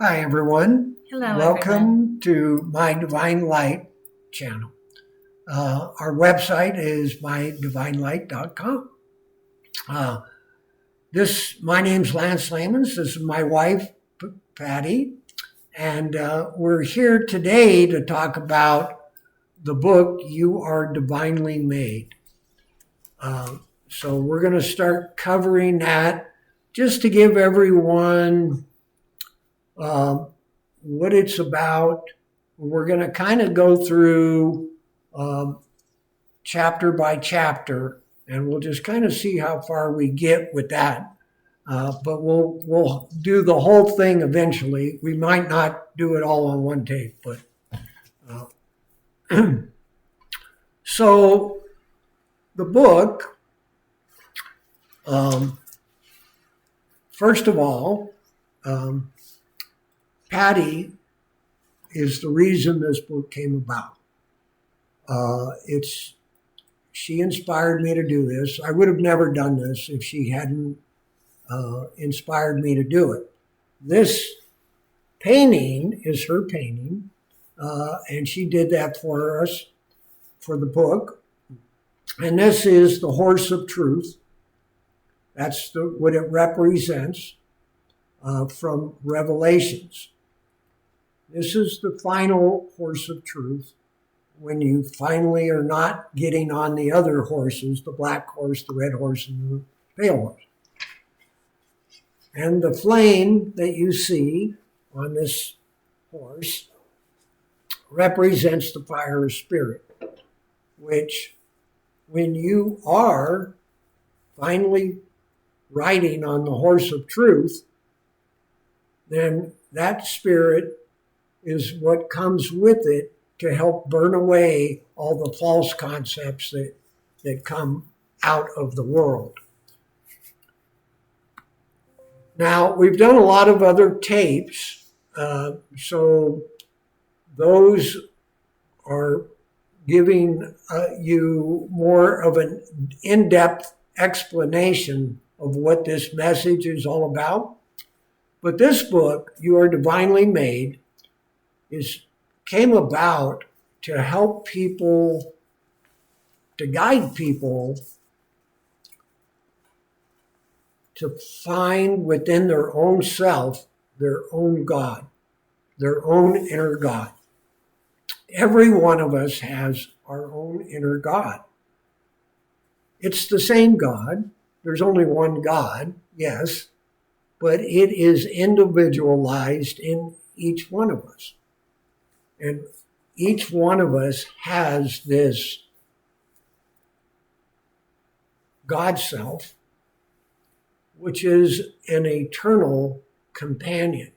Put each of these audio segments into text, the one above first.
Hi, everyone. Hello, everyone. Welcome to My Divine Light channel. Our website is mydivinelight.com. Uh, my name's Lance Lamons. This is my wife, Patty, and we're here today to talk about the book "You Are Divinely Made." So we're going to start covering that just to give everyone uh, what it's about. We're going to kind of go through um, chapter by chapter, and we'll just kind of see how far we get with that. But we'll do the whole thing eventually. We might not do it all on one tape, but uh, so the book. Um, First of all, um, Patty is the reason this book came about. It's She inspired me to do this. I would have never done this if she hadn't inspired me to do it. This painting is her painting, and she did that for us for the book. And this is the horse of truth. That's what it represents from Revelations. This is the final horse of truth when you finally are not getting on the other horses, the black horse, the red horse, and the pale horse. And the flame that you see on this horse represents the fire of spirit, which when you are finally riding on the horse of truth, then that spirit is what comes with it to help burn away all the false concepts that come out of the world. Now, we've done a lot of other tapes, so those are giving you more of an in-depth explanation of what this message is all about. But this book, You Are Divinely Made, came about to help people, to guide people to find within their own self their own God, their own inner God. Every one of us has our own inner God. It's the same God. There's only one God, yes, but it is individualized in each one of us. And each one of us has this God self, which is an eternal companion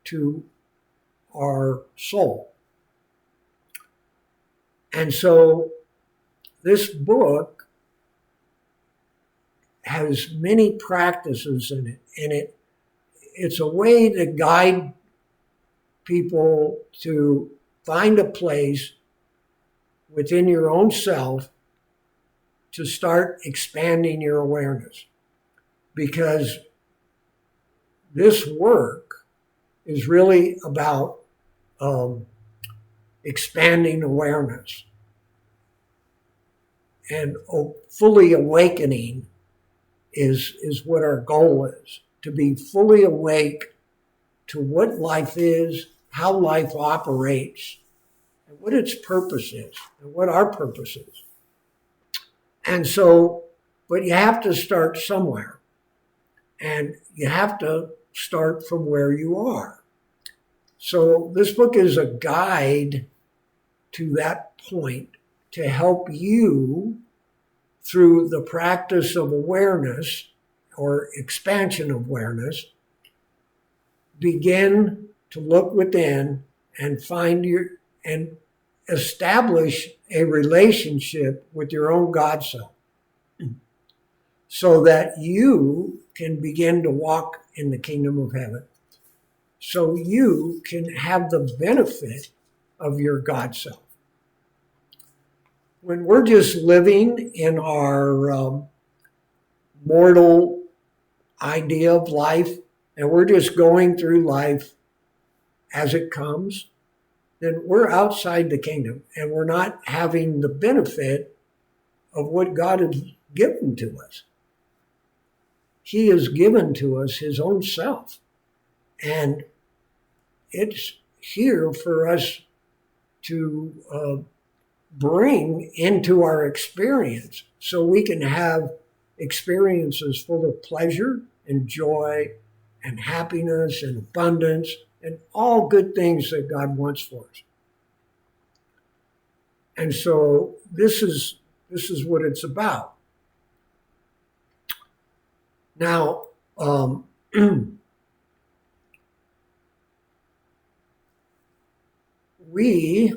to our soul. And so this book has many practices in it, and it's a way to guide people to find a place within your own self to start expanding your awareness. Because this work is really about expanding awareness and fully awakening is what our goal is, to be fully awake to what life is, how life operates, and what its purpose is, and what our purpose is. And so, but you have to start somewhere, and you have to start from where you are. So this book is a guide to that point to help you through the practice of awareness or expansion of awareness, begin to look within and and establish a relationship with your own God self so that you can begin to walk in the kingdom of heaven. So you can have the benefit of your God self. When we're just living in our mortal idea of life, and we're just going through life as it comes, then we're outside the kingdom and we're not having the benefit of what God has given to us. He has given to us his own self. And it's here for us to bring into our experience so we can have experiences full of pleasure and joy and happiness and abundance and all good things that God wants for us. And so this is what it's about. Now, we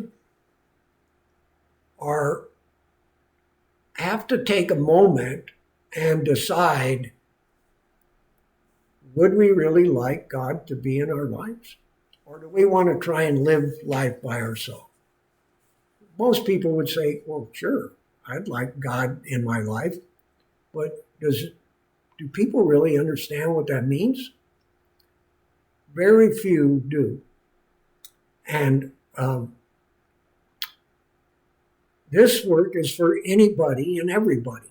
have to take a moment and decide, would we really like God to be in our lives? Or do we want to try and live life by ourselves? Most people would say, well, sure, I'd like God in my life, but do people really understand what that means? Very few do. And this work is for anybody and everybody.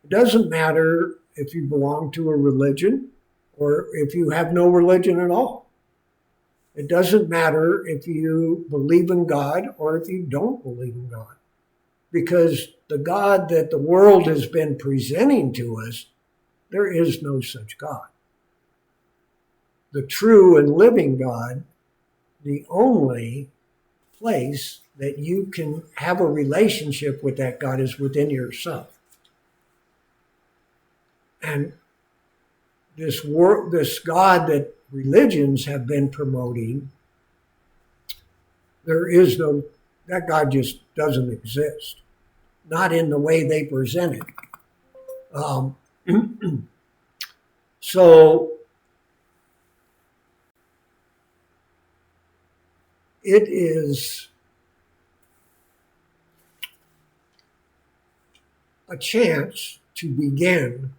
It doesn't matter if you belong to a religion or if you have no religion at all. It doesn't matter if you believe in God or if you don't believe in God. Because the God that the world has been presenting to us, there is no such God. The true and living God, the only place that you can have a relationship with that God is within yourself. And this God that religions have been promoting, that God just doesn't exist. Not in the way they present it. So it is a chance to begin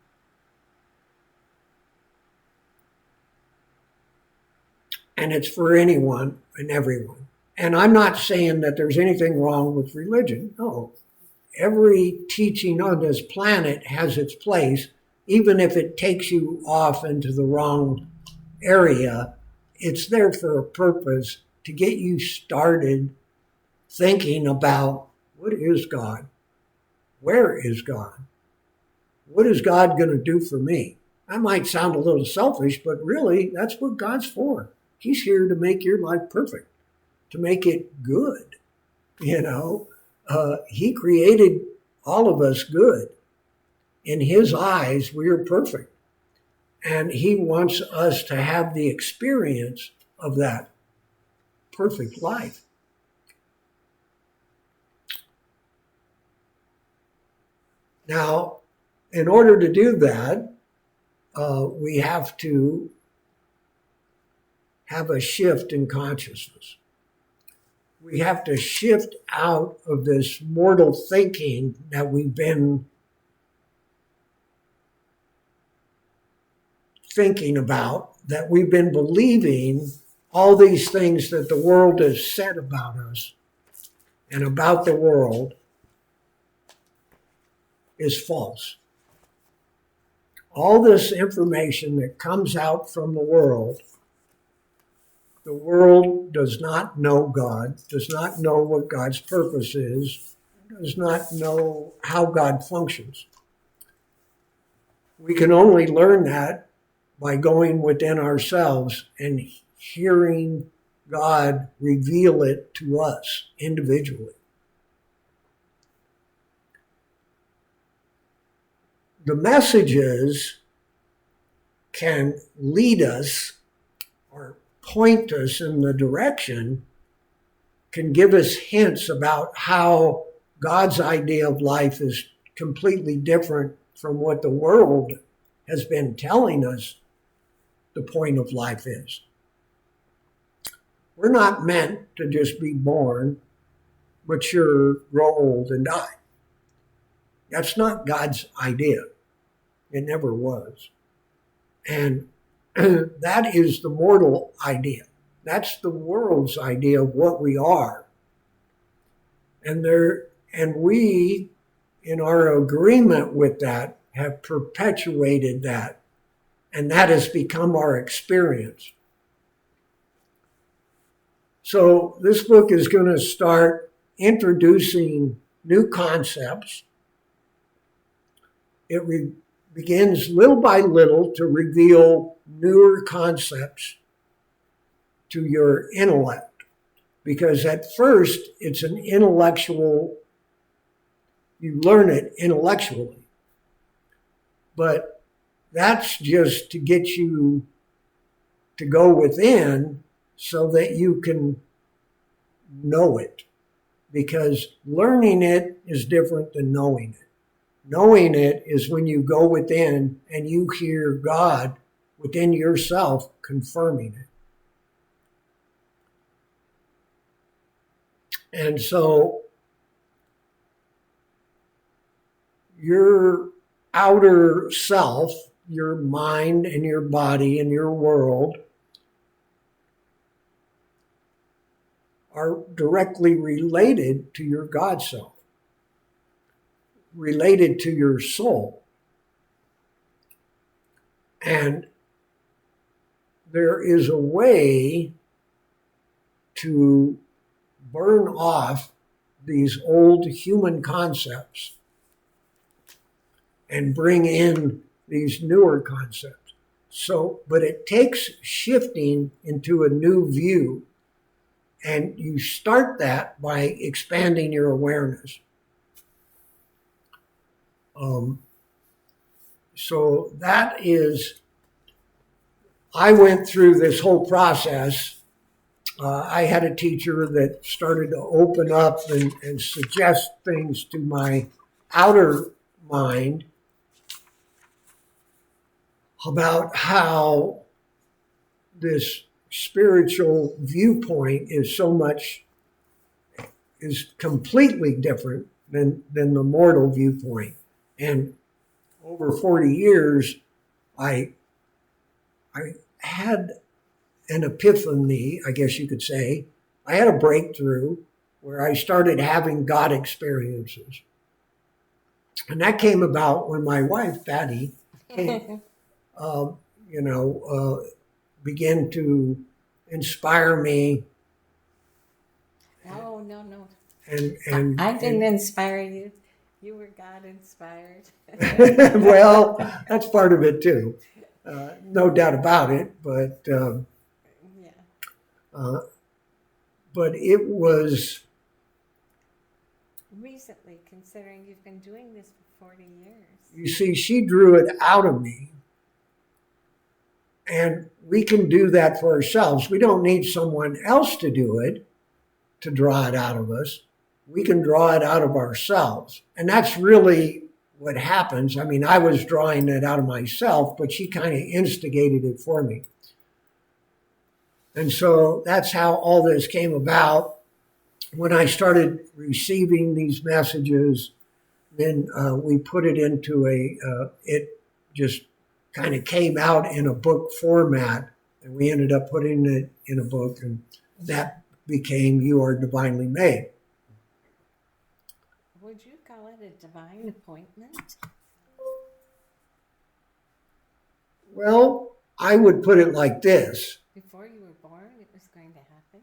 and it's for anyone and everyone. And I'm not saying that there's anything wrong with religion. No. Every teaching on this planet has its place, even if it takes you off into the wrong area. It's there for a purpose to get you started thinking about, what is God? Where is God? What is God going to do for me? That might sound a little selfish, but really, that's what God's for. He's here to make your life perfect, to make it good. He created all of us good. In his eyes, we are perfect. And he wants us to have the experience of that perfect life. Now, in order to do that, we have to have a shift in consciousness. We have to shift out of this mortal thinking that we've been thinking about, that we've been believing all these things that the world has said about us and about the world is false. All this information that comes out from the world does not know God, does not know what God's purpose is, does not know how God functions. We can only learn that by going within ourselves and hearing God reveal it to us individually. The messages can lead us or point us in the direction, can give us hints about how God's idea of life is completely different from what the world has been telling us the point of life is. We're not meant to just be born, mature, grow old, and die. That's not God's idea. It never was. And that is the mortal idea. That's the world's idea of what we are. And we, in our agreement with that, have perpetuated that. And that has become our experience. So this book is going to start introducing new concepts. It begins little by little to reveal newer concepts to your intellect. Because at first, it's an intellectual, you learn it intellectually. But that's just to get you to go within so that you can know it. Because learning it is different than knowing it. Knowing it is when you go within and you hear God within yourself confirming it. And so your outer self, your mind and your body and your world are directly related to your God self, related to your soul. And there is a way to burn off these old human concepts and bring in these newer concepts. So, but it takes shifting into a new view. And you start that by expanding your awareness. So that is, I went through this whole process. I had a teacher that started to open up and suggest things to my outer mind about how this spiritual viewpoint is completely different than the mortal viewpoint. And over 40 years, I had an epiphany, I guess you could say. I had a breakthrough where I started having God experiences. And that came about when my wife, Patty, began to inspire me. No, no, no. And I didn't inspire you. You were God inspired. Well, that's part of it too. No doubt about it. But but it was recently, considering you've been doing this for 40 years. You see, she drew it out of me. And we can do that for ourselves. We don't need someone else to do it, to draw it out of us. We can draw it out of ourselves. And that's really what happens. I mean, I was drawing it out of myself, but she kind of instigated it for me. And so that's how all this came about. When I started receiving these messages, then we put it into it just kind of came out in a book format, and we ended up putting it in a book, and that became You Are Divinely Made. Would you call it a divine appointment? Well, I would put it like this. Before you were born, it was going to happen?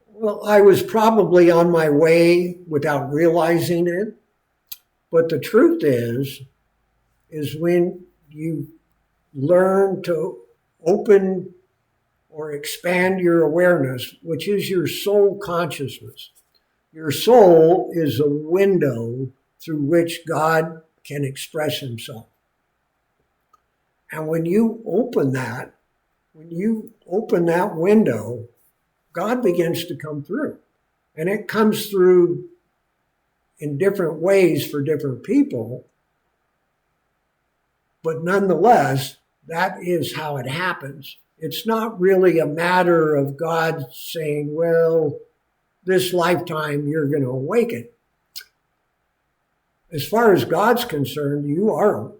Well, I was probably on my way without realizing it. But the truth is when you learn to open or expand your awareness, which is your soul consciousness. Your soul is a window through which God can express himself. And when you open that window, God begins to come through. And it comes through in different ways for different people. But nonetheless, that is how it happens. It's not really a matter of God saying, well, this lifetime you're going to awaken. As far as God's concerned, you are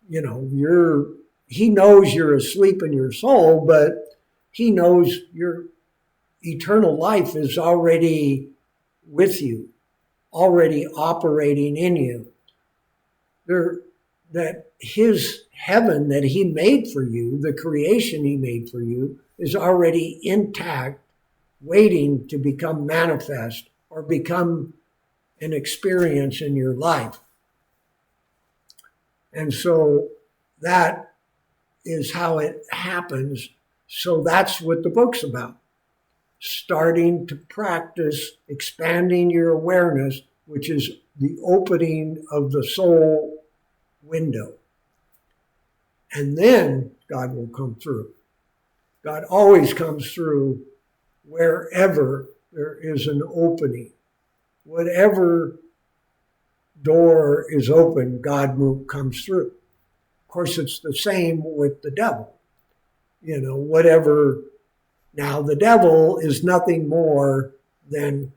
he knows you're asleep in your soul, but he knows your eternal life is already with you, already operating in you. That his heaven that he made for you, the creation he made for you, is already intact, waiting to become manifest or become an experience in your life. And so that is how it happens. So that's what the book's about. Starting to practice expanding your awareness, which is the opening of the soul window. And then God will come through. God always comes through wherever there is an opening. Whatever door is open, God comes through. Of course, it's the same with the devil. Whatever. Now, the devil is nothing more than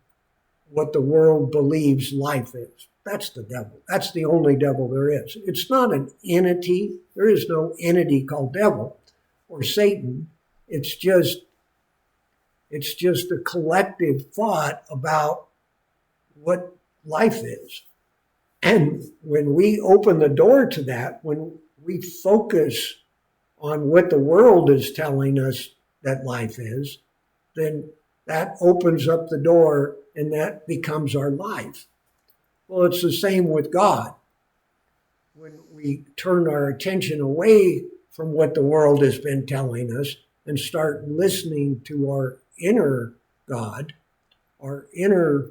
what the world believes life is. That's the devil. That's the only devil there is. It's not an entity. There is no entity called devil or Satan. It's just a collective thought about what life is. And when we open the door to that, when we focus on what the world is telling us that life is, then that opens up the door and that becomes our life. Well, it's the same with God. When we turn our attention away from what the world has been telling us and start listening to our inner God, our inner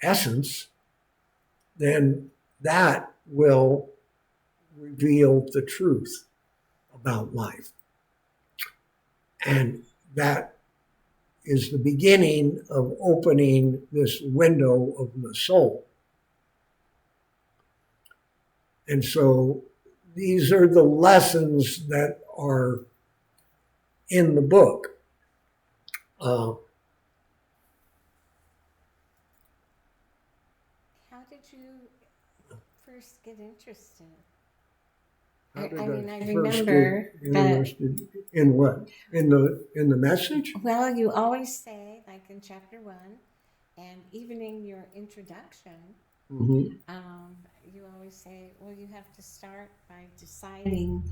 essence, then that will reveal the truth about life. And that is the beginning of opening this window of the soul. And so these are the lessons that are in the book. How did you first get interested? How did I I first remember get interested in what? In the message? Well, you always say, like in chapter 1, and even in your introduction, Mm-hmm. you always say, well, you have to start by deciding,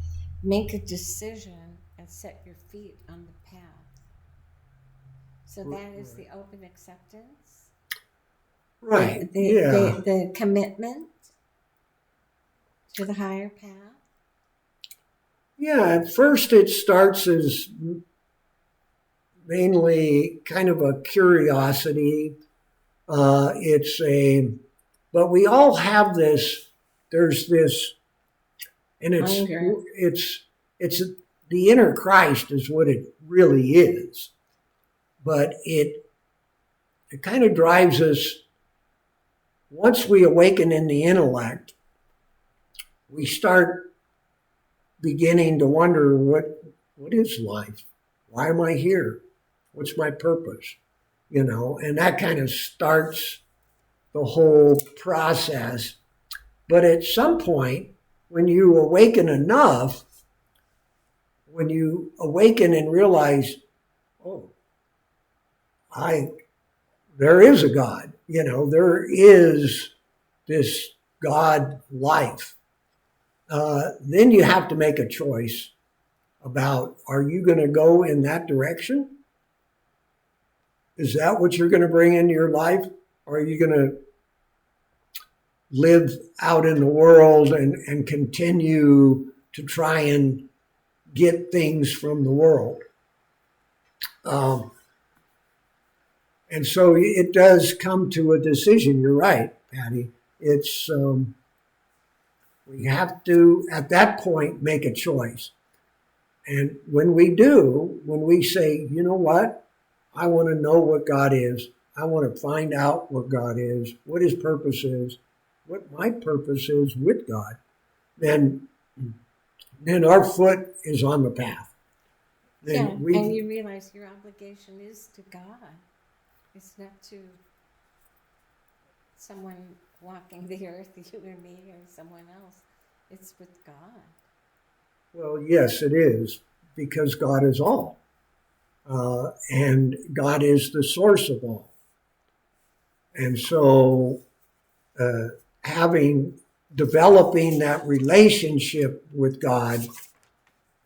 make a decision, and set your feet on the path. So that is the open acceptance. Right. The commitment to the higher path. Yeah, at first it starts as mainly kind of a curiosity. But we all have this. There's this, and Hunger. it's the inner Christ is what it really is. But it kind of drives us. Once we awaken in the intellect, we start beginning to wonder what is life? Why am I here? What's my purpose? And that kind of starts the whole process. But at some point, when you awaken enough, when you awaken and realize, oh, there is a God, there is this God life. Then you have to make a choice about, are you going to go in that direction? Is that what you're going to bring into your life? Or are you going to live out in the world and continue to try and get things from the world? And so it does come to a decision. You're right, Patty. It's we have to, at that point, make a choice. And when we do, when we say, you know what, I want to know what God is. I want to find out what God is, what his purpose is, what my purpose is with God, then our foot is on the path. And you realize your obligation is to God. It's not to someone walking the earth, you or me or someone else. It's with God. Well, yes, it is, because God is all. And God is the source of all. And so developing that relationship with God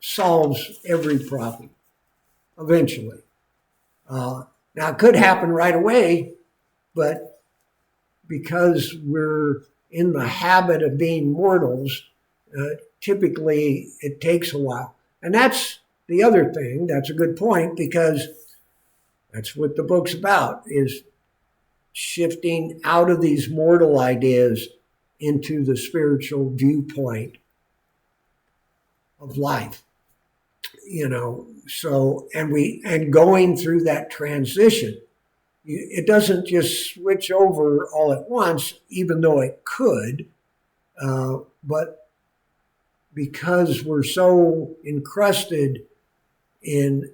solves every problem eventually. Now, it could happen right away, but because we're in the habit of being mortals, typically it takes a while. And that's the other thing. That's a good point, because that's what the book's about, is shifting out of these mortal ideas into the spiritual viewpoint of life. So and going through that transition, it doesn't just switch over all at once, even though it could, but because we're so encrusted in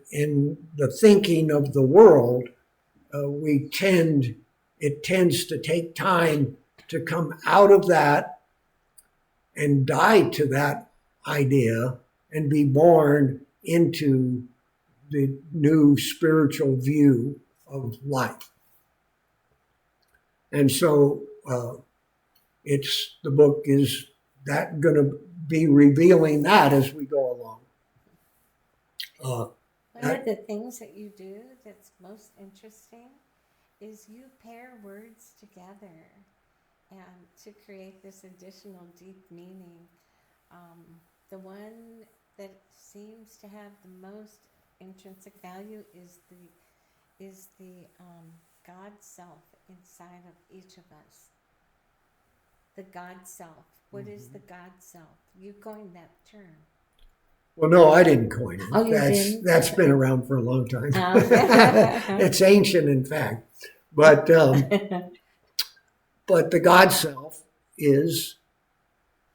the thinking of the world, it tends to take time to come out of that and die to that idea and be born into the new spiritual view of life. And so the book is that going to be revealing that as we go along. One of the things that you do that's most interesting is you pair words together and to create this additional deep meaning. The one that seems to have the most intrinsic value is the God self inside of each of us. The God self. What is the God self? You coined that term. Well, no, I didn't coin it. Oh, you didn't? That's been around for a long time. It's ancient, in fact. But the God self is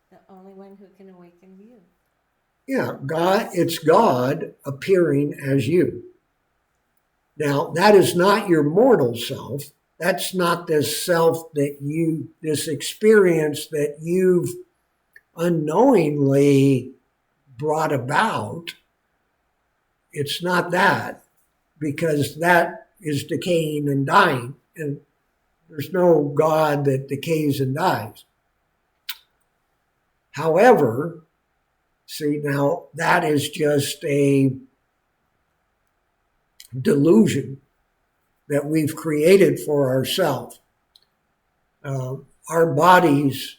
the only one who can awaken you. Yeah, God. It's God appearing as you. Now, that is not your mortal self. That's not this self this experience that you've unknowingly brought about. It's not that, because that is decaying and dying, and there's no God that decays and dies. However, see, now that is just a delusion that we've created for ourselves. Our bodies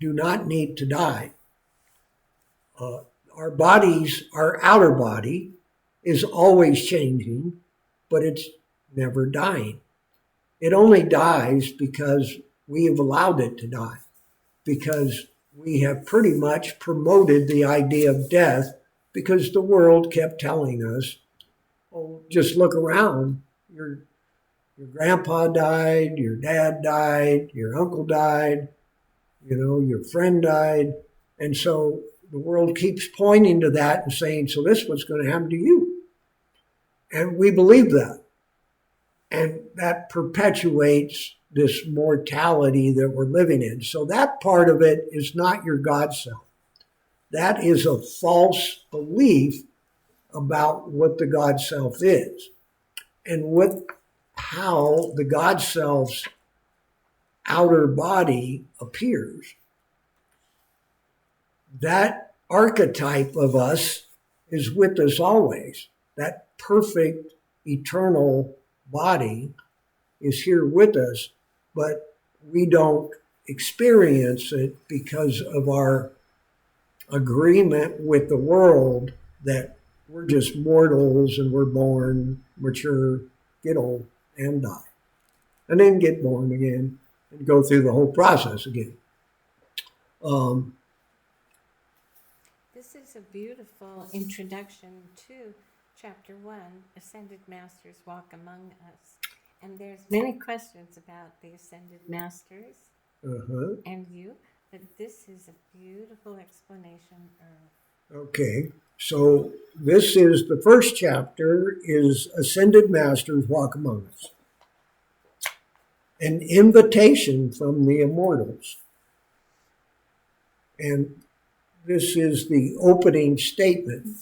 do not need to die. Our bodies, our outer body, is always changing, but it's never dying. It only dies because we have allowed it to die, because we have pretty much promoted the idea of death, because the world kept telling us, oh, just look around. Your grandpa died, your dad died, your uncle died, your friend died. And so the world keeps pointing to that and saying, so this is what's going to happen to you. And we believe that. And that perpetuates this mortality that we're living in. So that part of it is not your God self. That is a false belief about what the God self is. And how the God self's outer body appears. That archetype of us is with us always. That perfect, eternal body is here with us, but we don't experience it because of our agreement with the world that we're just mortals and we're born, mature, get old, and die. And then get born again and go through the whole process again. This is a beautiful introduction to Chapter 1, Ascended Masters Walk Among Us. And there's many questions about the Ascended Masters and you, but this is a beautiful explanation of... Okay, so this is the first chapter, is Ascended Masters Walk Among Us. An invitation from the immortals. and this is the opening statement.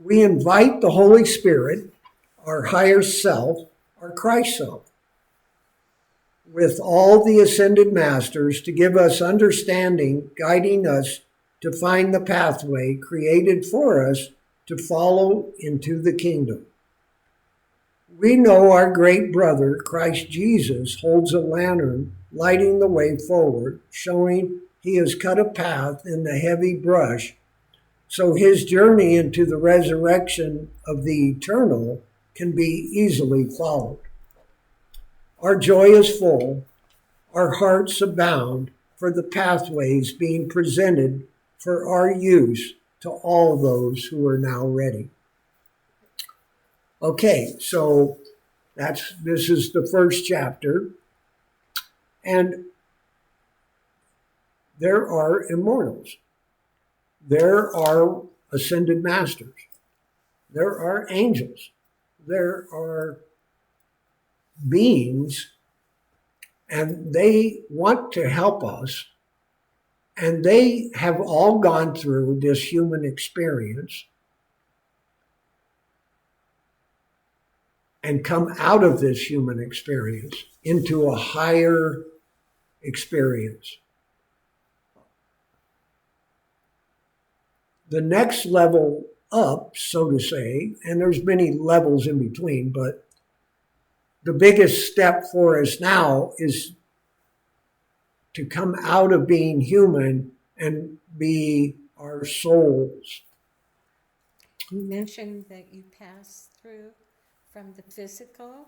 We invite the Holy Spirit, our higher self, our Christ self, with all the ascended masters to give us understanding, guiding us to find the pathway created for us to follow into the kingdom. We know our great brother, Christ Jesus, holds a lantern lighting the way forward, showing he has cut a path in the heavy brush, so his journey into the resurrection of the eternal can be easily followed. Our joy is full, our hearts abound for the pathways being presented for our use to all those who are now ready. Okay, so this is the first chapter, and there are immortals. There are ascended masters. There are angels. There are beings, and they want to help us, and they have all gone through this human experience and come out of this human experience into a higher experience. The next level up, so to say, and there's many levels in between, but the biggest step for us now is to come out of being human and be our souls. You mentioned that you pass through from the physical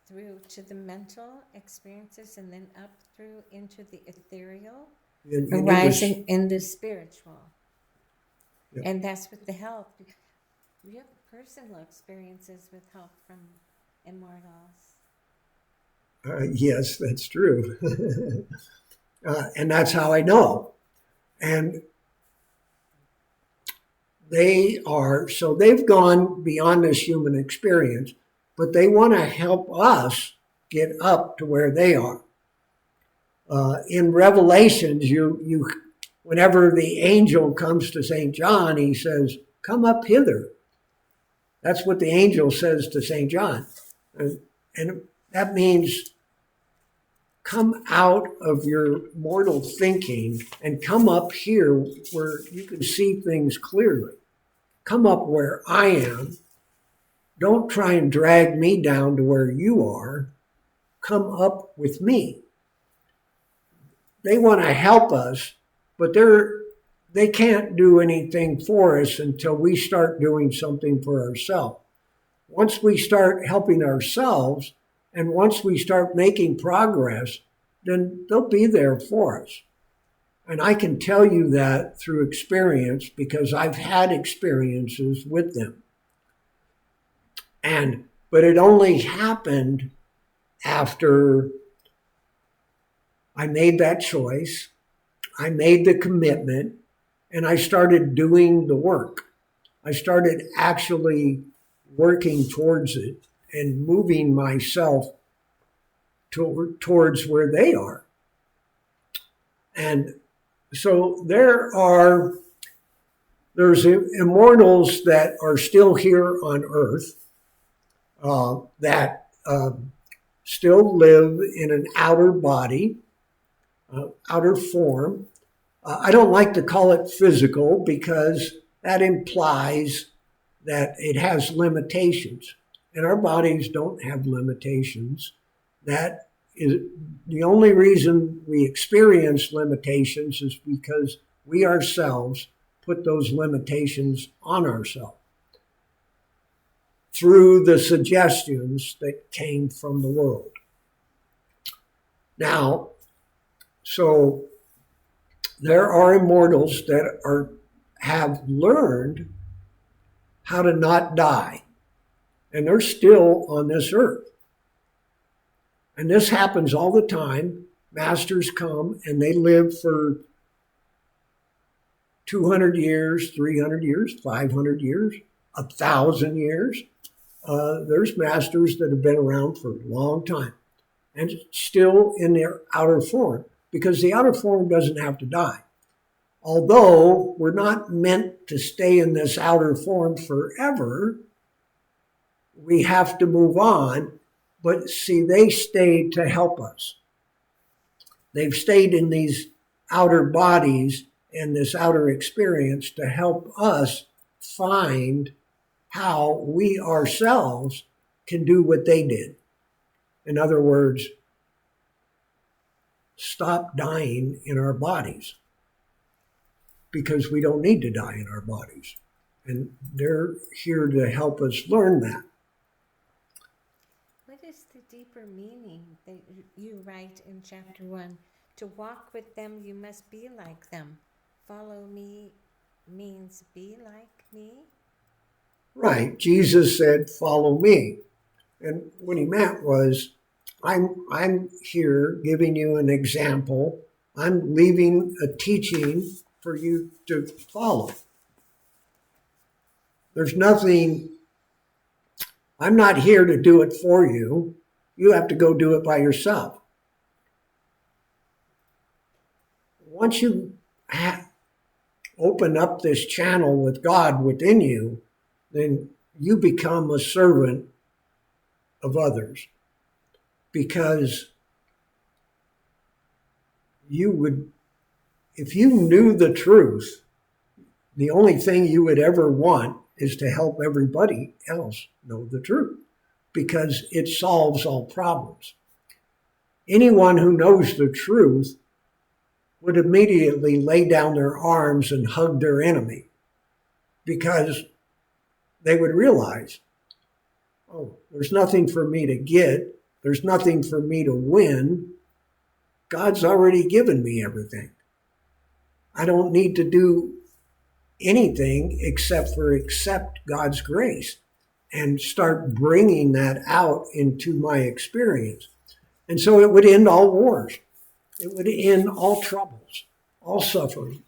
through to the mental experiences and then up through into the ethereal, arising in the spiritual. Yeah. And that's with the help. You have personal experiences with help from immortals. Yes, that's true. And that's how I know. And they've gone beyond this human experience, but they want to help us get up to where they are. In Revelations, whenever the angel comes to St. John, he says, "Come up hither." That's what the angel says to St. John. And that means come out of your mortal thinking and come up here where you can see things clearly. Come up where I am. Don't try and drag me down to where you are. Come up with me. They want to help us, but they can't do anything for us until we start doing something for ourselves. Once we start helping ourselves, and once we start making progress, then they'll be there for us. And I can tell you that through experience because I've had experiences with them. But it only happened after I made that choice, I made the commitment, and I started doing the work. I started actually working towards it and moving myself towards where they are. And so there's immortals that are still here on earth that still live in an outer body, outer form. I don't like to call it physical because that implies that it has limitations. And our bodies don't have limitations. That is the only reason we experience limitations is because we ourselves put those limitations on ourselves through the suggestions that came from the world. Now, so there are immortals that have learned how to not die, and they're still on this earth. And this happens all the time. Masters come and they live for 200 years, 300 years, 500 years, 1,000 years. There's masters that have been around for a long time. and still in their outer form, because the outer form doesn't have to die. Although we're not meant to stay in this outer form forever, we have to move on. But see, they stayed to help us. They've stayed in these outer bodies and this outer experience to help us find how we ourselves can do what they did. In other words, stop dying in our bodies, because we don't need to die in our bodies. And they're here to help us learn that. What is the deeper meaning that you write in chapter 1? To walk with them, you must be like them. Follow me means be like me? Right. Jesus said, follow me. And what he meant was, I'm here giving you an example. I'm leaving a teaching for you to follow. There's nothing, I'm not here to do it for you. You have to go do it by yourself. Once you open up this channel with God within you, then you become a servant of others. Because you would, if you knew the truth, the only thing you would ever want is to help everybody else know the truth, because it solves all problems. Anyone who knows the truth would immediately lay down their arms and hug their enemy, because they would realize, oh, there's nothing for me to get. There's nothing for me to win. God's already given me everything. I don't need to do anything except for accept God's grace and start bringing that out into my experience. And so it would end all wars. It would end all troubles, all suffering.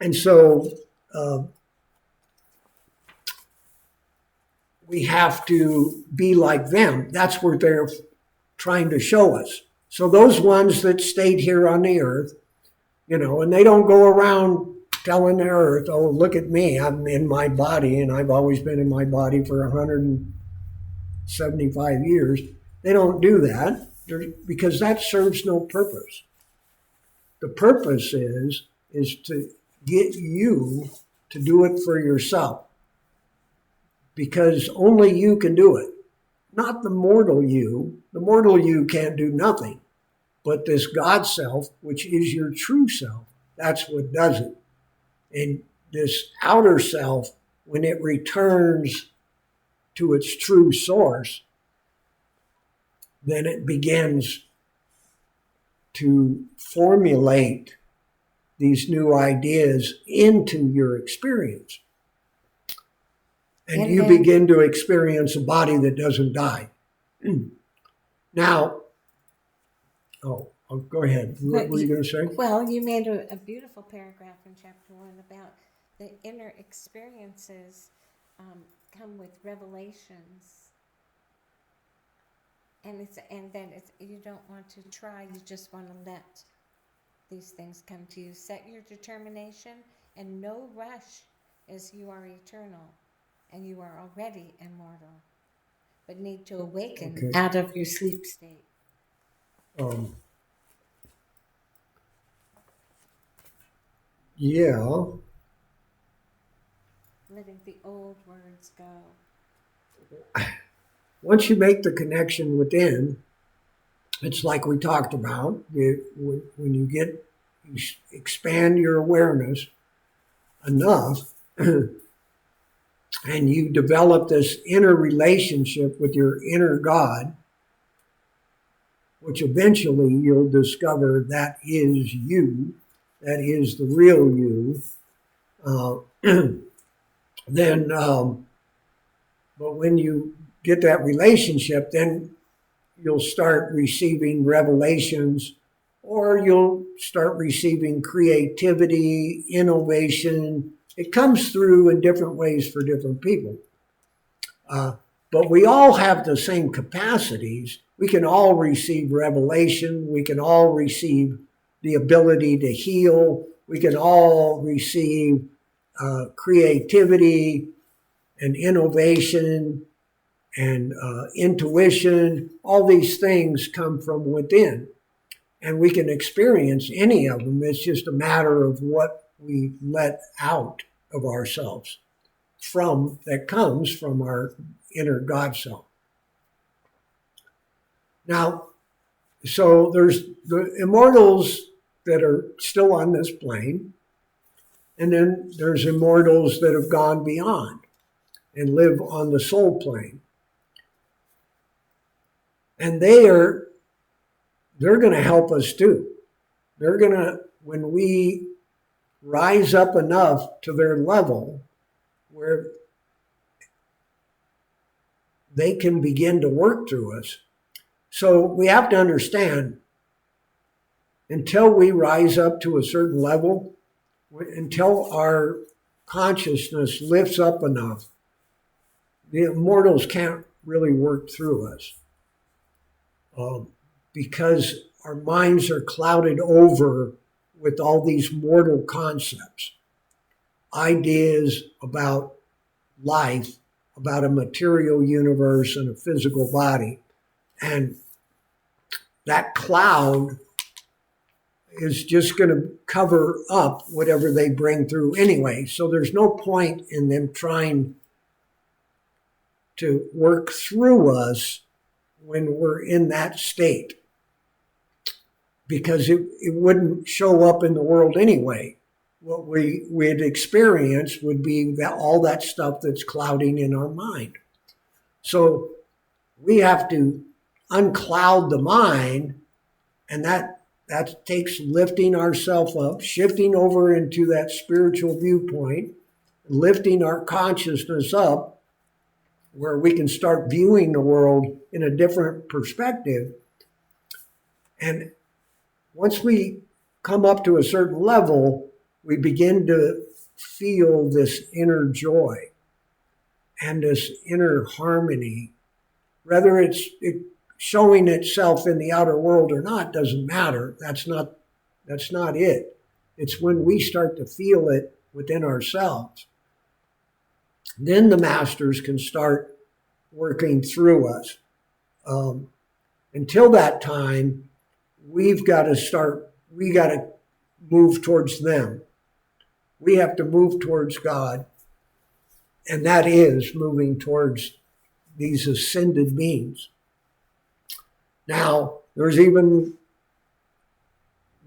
And so we have to be like them. That's what they're trying to show us. So those ones that stayed here on the earth, and they don't go around telling the earth, oh, look at me, I'm in my body, and I've always been in my body for 175 years. They don't do that because that serves no purpose. The purpose is to get you to do it for yourself, because only you can do it. Not the mortal you. The mortal you can't do nothing. But this God self, which is your true self, that's what does it. And this outer self, when it returns to its true source, then it begins to formulate these new ideas into your experience. And you begin to experience a body that doesn't die. Now, go ahead. What were you going to say? Well, you made a beautiful paragraph in chapter 1 about the inner experiences come with revelations. And then you don't want to try, you just want to let these things come to you. Set your determination and no rush, as you are eternal and you are already immortal, but need to awaken out of your sleep state. Yeah. Letting the old words go. Once you make the connection within, it's like we talked about. When you expand your awareness enough, and you develop this inner relationship with your inner God, which eventually you'll discover that is you, that is the real you, then, but when you get that relationship, then you'll start receiving revelations, or you'll start receiving creativity, innovation. It comes through in different ways for different people. But we all have the same capacities. We can all receive revelation. We can all receive the ability to heal. We can all receive creativity and innovation and intuition. All these things come from within. And we can experience any of them. It's just a matter of what we let out of ourselves that comes from our inner God self. Now, so there's the immortals that are still on this plane, and then there's immortals that have gone beyond and live on the soul plane. And they're going to help us too. They're going to, when we rise up enough to their level where they can begin to work through us. So we have to understand, until we rise up to a certain level, until our consciousness lifts up enough, the immortals can't really work through us. Because our minds are clouded over with all these mortal concepts, ideas about life, about a material universe and a physical body. And that cloud is just going to cover up whatever they bring through anyway. So there's no point in them trying to work through us when we're in that state, because it wouldn't show up in the world anyway. What we'd experience would be all that stuff that's clouding in our mind. So we have to uncloud the mind, and that takes lifting ourselves up, shifting over into that spiritual viewpoint, lifting our consciousness up where we can start viewing the world in a different perspective. And once we come up to a certain level, we begin to feel this inner joy and this inner harmony. Whether it's showing itself in the outer world or not doesn't matter. That's not it. It's when we start to feel it within ourselves. Then the masters can start working through us. Until that time, we got to move towards them. We have to move towards God. And that is moving towards these ascended beings. Now, there's even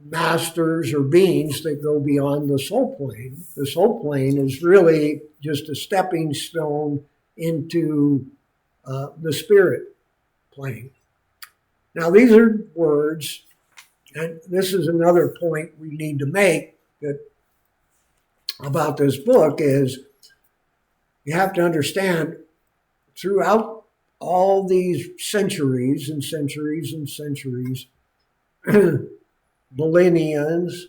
masters or beings that go beyond the soul plane. The soul plane is really just a stepping stone into the spirit plane. Now, these are words, and this is another point we need to make about this book is you have to understand throughout all these centuries and centuries and centuries, millenniums,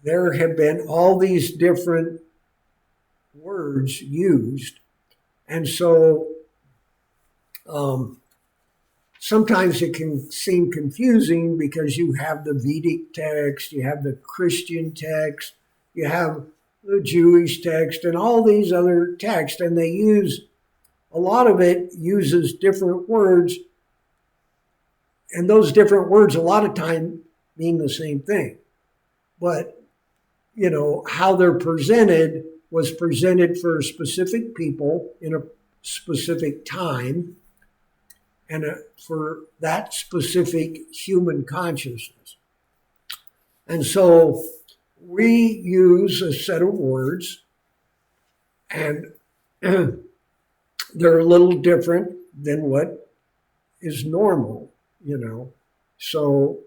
there have been all these different words used. And so sometimes it can seem confusing because you have the Vedic text, you have the Christian text, you have the Jewish text, and all these other texts, and they use, a lot of it uses different words, and those different words a lot of time mean the same thing. But, how they're presented was presented for specific people in a specific time and for that specific human consciousness. And so we use a set of words, and they're a little different than what is normal, So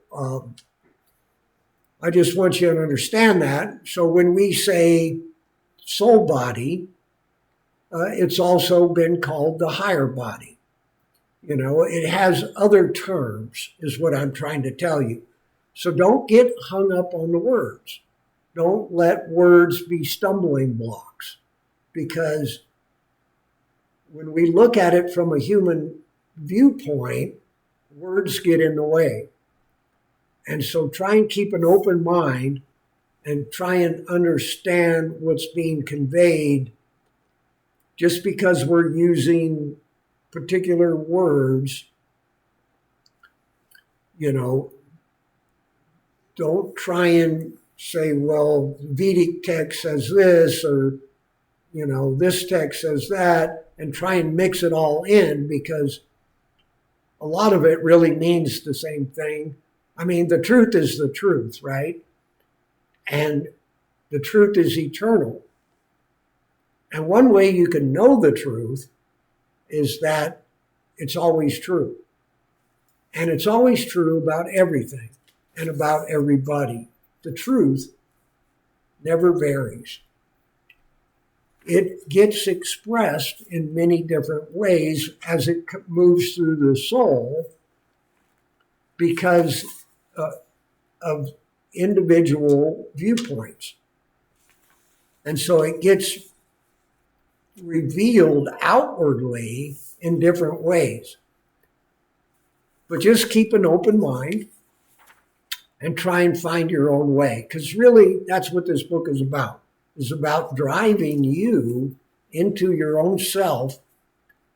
I just want you to understand that. So when we say soul body, it's also been called the higher body. It has other terms, is what I'm trying to tell you. So don't get hung up on the words. Don't let words be stumbling blocks, because when we look at it from a human viewpoint, words get in the way. And so try and keep an open mind and try and understand what's being conveyed. Just because we're using particular words, don't try and say, well, Vedic text says this, or, this text says that, and try and mix it all in, because a lot of it really means the same thing. I mean, the truth is the truth, right? And the truth is eternal. And one way you can know the truth is that it's always true. And it's always true about everything and about everybody. The truth never varies. It gets expressed in many different ways as it moves through the soul because of individual viewpoints. And so it gets revealed outwardly in different ways. But just keep an open mind and try and find your own way. Because really, that's what this book is about. It's about driving you into your own self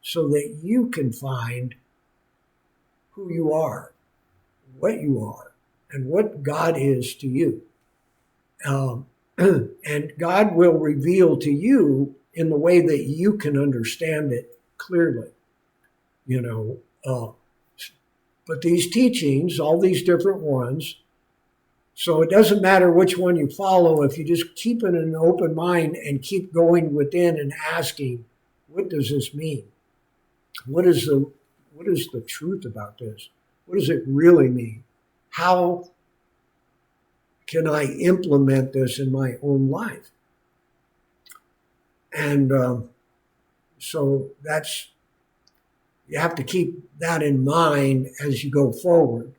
so that you can find who you are, what you are, and what God is to you. And God will reveal to you in the way that you can understand it clearly. But these teachings, all these different ones, so it doesn't matter which one you follow if you just keep it in an open mind and keep going within and asking, what does this mean? What is the truth about this? What does it really mean? How can I implement this in my own life? And so you have to keep that in mind as you go forward,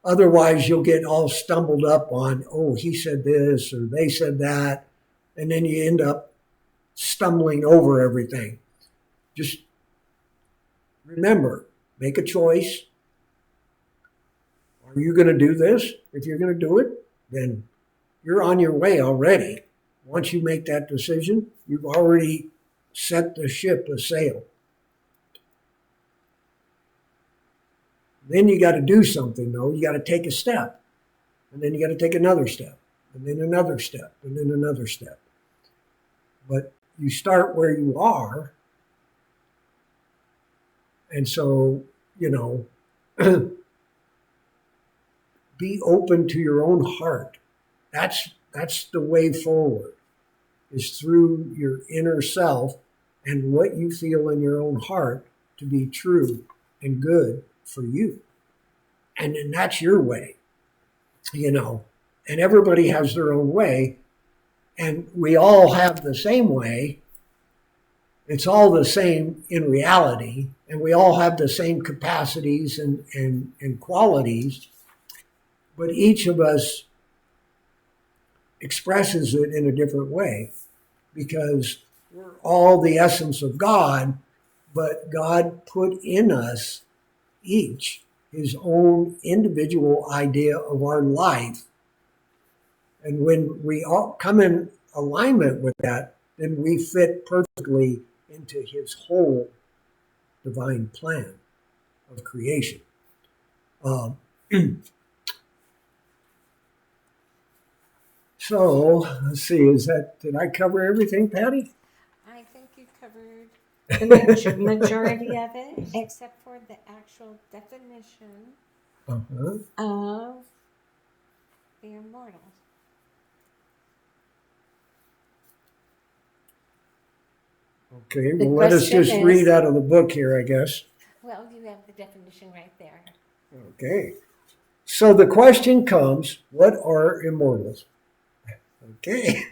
Otherwise, you'll get all stumbled up on, oh, he said this or they said that, and then you end up stumbling over everything. Just remember, make a choice. Are you going to do this? If you're going to do it, then you're on your way already. Once you make that decision, you've already set the ship a sail. Then you got to do something, though. You got to take a step. And then you got to take another step. And then another step. And then another step. But you start where you are. And so, be open to your own heart. That's the way forward, is through your inner self and what you feel in your own heart to be true and good for you. And then that's your way, and everybody has their own way, and we all have the same way. It's all the same in reality, and we all have the same capacities and qualities, but each of us expresses it in a different way because we're all the essence of God, but God put in us each his own individual idea of our life. And when we all come in alignment with that, then we fit perfectly into his whole divine plan of creation. So let's see, did I cover everything, Patty? I think you covered the majority of it, except for the actual definition of the immortal. Okay, well, let us just read out of the book here, I guess. Well, you have the definition right there. Okay. So the question comes, what are immortals? Okay.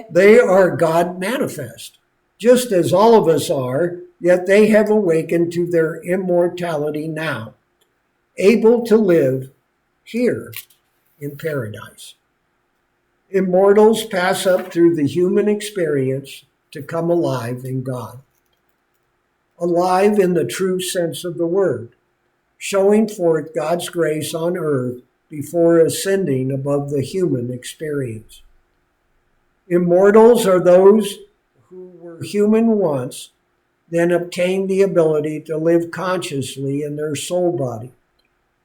They are God manifest, just as all of us are, yet they have awakened to their immortality now, able to live here in paradise. Immortals pass up through the human experience to come alive in God. Alive in the true sense of the word, showing forth God's grace on earth before ascending above the human experience. Immortals are those who were human once, then obtained the ability to live consciously in their soul body.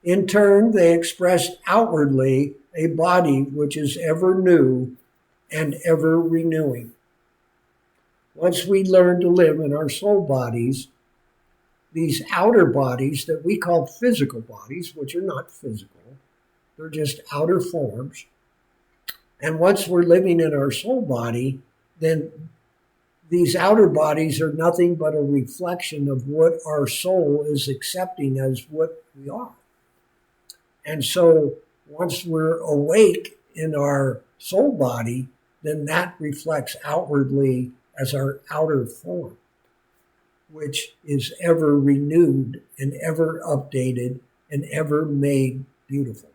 In turn, they expressed outwardly a body which is ever new and ever renewing. Once we learn to live in our soul bodies, these outer bodies that we call physical bodies, which are not physical, they're just outer forms. And once we're living in our soul body, then these outer bodies are nothing but a reflection of what our soul is accepting as what we are. And so once we're awake in our soul body, then that reflects outwardly as our outer form, which is ever renewed and ever updated and ever made beautiful.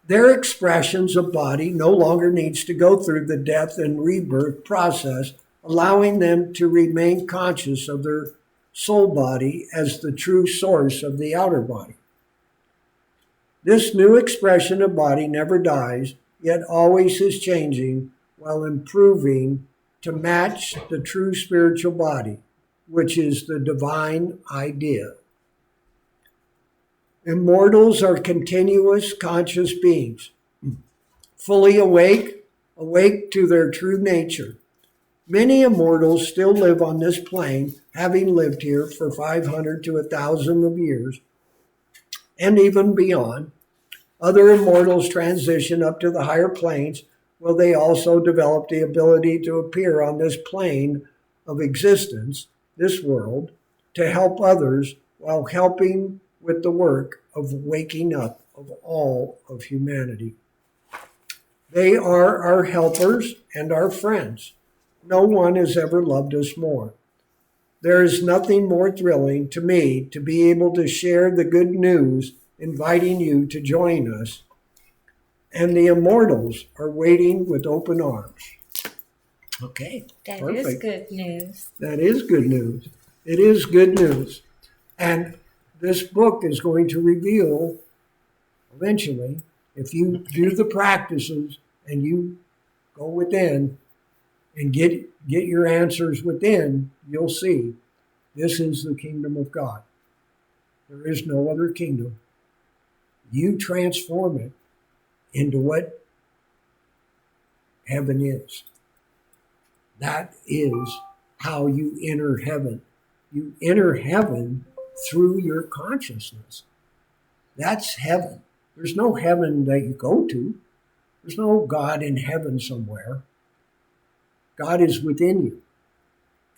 Their expressions of body no longer needs to go through the death and rebirth process, allowing them to remain conscious of their soul body as the true source of the outer body. This new expression of body never dies, yet always is changing while improving to match the true spiritual body, which is the divine idea. Immortals are continuous conscious beings, fully awake to their true nature. Many immortals still live on this plane, having lived here for 500 to 1,000 of years, and even beyond. Other immortals transition up to the higher planes, where they also develop the ability to appear on this plane of existence, this world, to help others while helping with the work of waking up of all of humanity. They are our helpers and our friends. No one has ever loved us more. There is nothing more thrilling to me to be able to share the good news, inviting you to join us. And the immortals are waiting with open arms. Okay, That perfect. is good news. That is good news. It is good news. And this book is going to reveal, eventually, if you do the practices and you go within and get your answers within, you'll see this is the kingdom of God. There is no other kingdom. You transform it into what heaven is. That is how you enter heaven. You enter heaven through your consciousness. That's heaven. There's no heaven that you go to. There's no God in heaven somewhere. God is within you.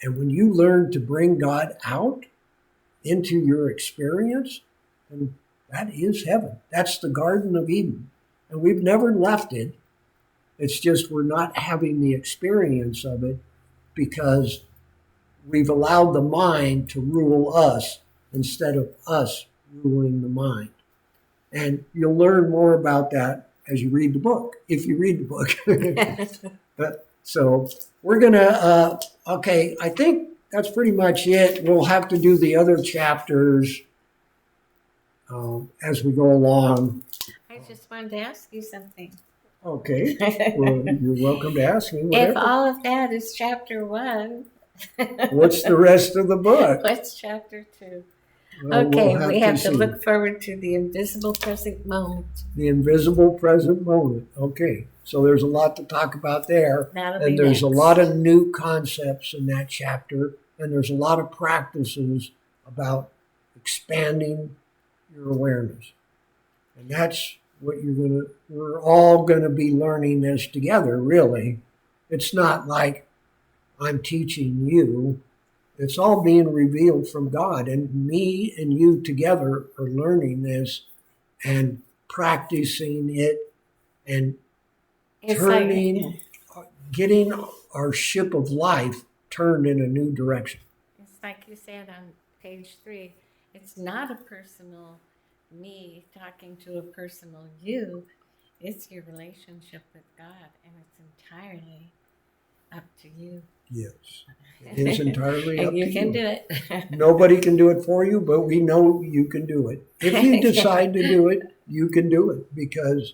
And when you learn to bring God out into your experience, then that is heaven. That's the Garden of Eden. And we've never left it. It's just we're not having the experience of it because we've allowed the mind to rule us instead of us ruling the mind. And you'll learn more about that as you read the book, if you read the book. So we're going to, okay, I think that's pretty much it. We'll have to do the other chapters as we go along. I just wanted to ask you something. Okay, well, you're welcome to ask me whatever. If all of that is chapter 1, what's the rest of the book? What's chapter 2? Well, Okay, we'll we have to see. look forward to the invisible present moment. The invisible present moment. Okay, so there's a lot to talk about there. And there's a lot of new concepts in that chapter, and there's a lot of practices about expanding your awareness. And that's what we're all gonna be learning this together, really. It's not like I'm teaching you. It's all being revealed from God, and me and you together are learning this and practicing it and getting our ship of life turned in a new direction. It's like you said on page 3, it's not a personal me talking to a personal you. It's your relationship with God, and it's entirely up to you. Yes. It is entirely up And you to can you. do it. Nobody can do it for you, but we know you can do it. If you decide to do it, you can do it because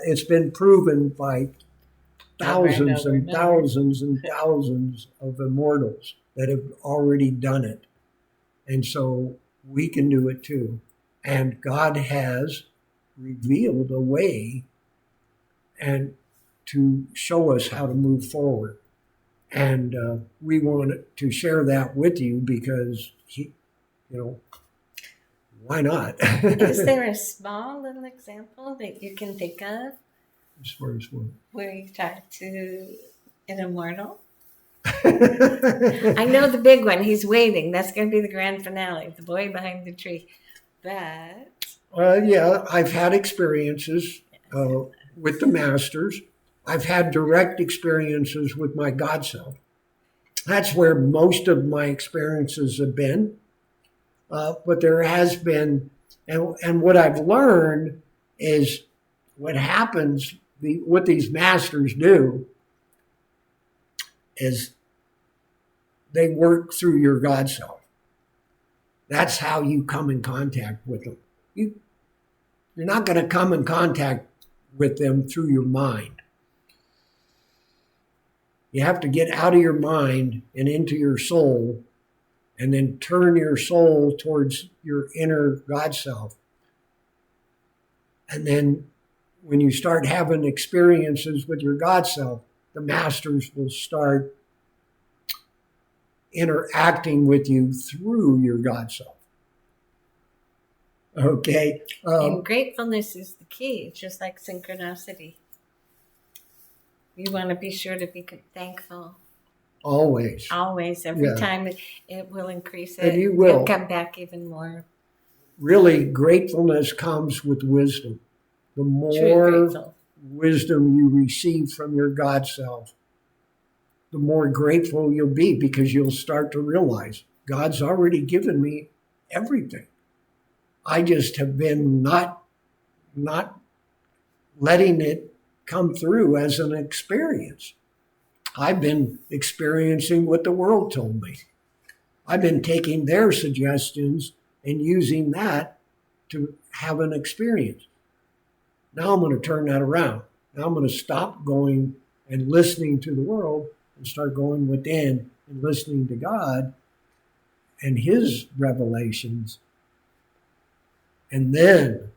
it's been proven by thousands over and and over. thousands and thousands of immortals that have already done it. And so we can do it too. And God has revealed a way and to show us how to move forward. And we want to share that with you because why not? Is there a small little example that you can think of As far as what? where you talk to an immortal? I know the big one. He's waiting. That's going to be the grand finale, the boy behind the tree. But Yeah, I've had experiences with the masters. I've had direct experiences with my God self. That's where most of my experiences have been. But there has been, and what I've learned is what happens, what these masters do is they work through your God self. That's how you come in contact with them. You're not going to come in contact with them through your mind. You have to get out of your mind and into your soul and then turn your soul towards your inner God self. And then when you start having experiences with your God self, the masters will start interacting with you through your God self. Okay? and gratefulness is the key. It's just like synchronicity. You want to be sure to be thankful. Always. Always. Every Yeah. time it will increase it. And you will. You'll come back even more. Really, gratefulness comes with wisdom. The True more grateful. wisdom you receive from your God self, the more grateful you'll be because you'll start to realize God's already given me everything. I just have been not letting it come through as an experience. I've been experiencing what the world told me. I've been taking their suggestions and using that to have an experience. Now I'm going to turn that around. Now I'm going to stop going and listening to the world and start going within and listening to God and His revelations. And then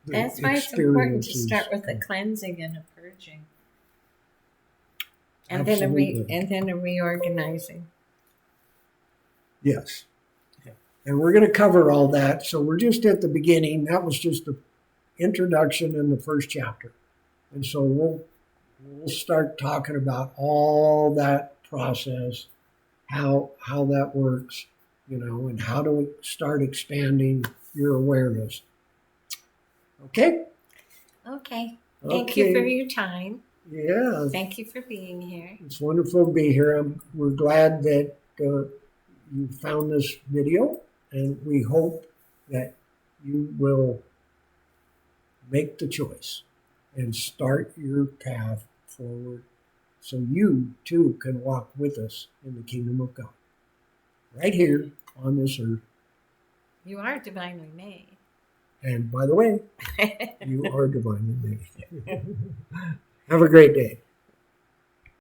That's why it's important to experiences start with a come. cleansing and a purging. And Absolutely. then a reorganizing. Yes. And we're going to cover all that. So we're just at the beginning. That was just the introduction in the first chapter. And so we'll start talking about all that process, how that works, and how to start expanding your awareness. Okay? Okay. Thank you for your time. Yeah. Thank you for being here. It's wonderful to be here. We're glad that you found this video, and we hope that you will make the choice and start your path forward so you too can walk with us in the kingdom of God. Right here on this earth. You are divinely made. And by the way, you are divinely made. Have a great day.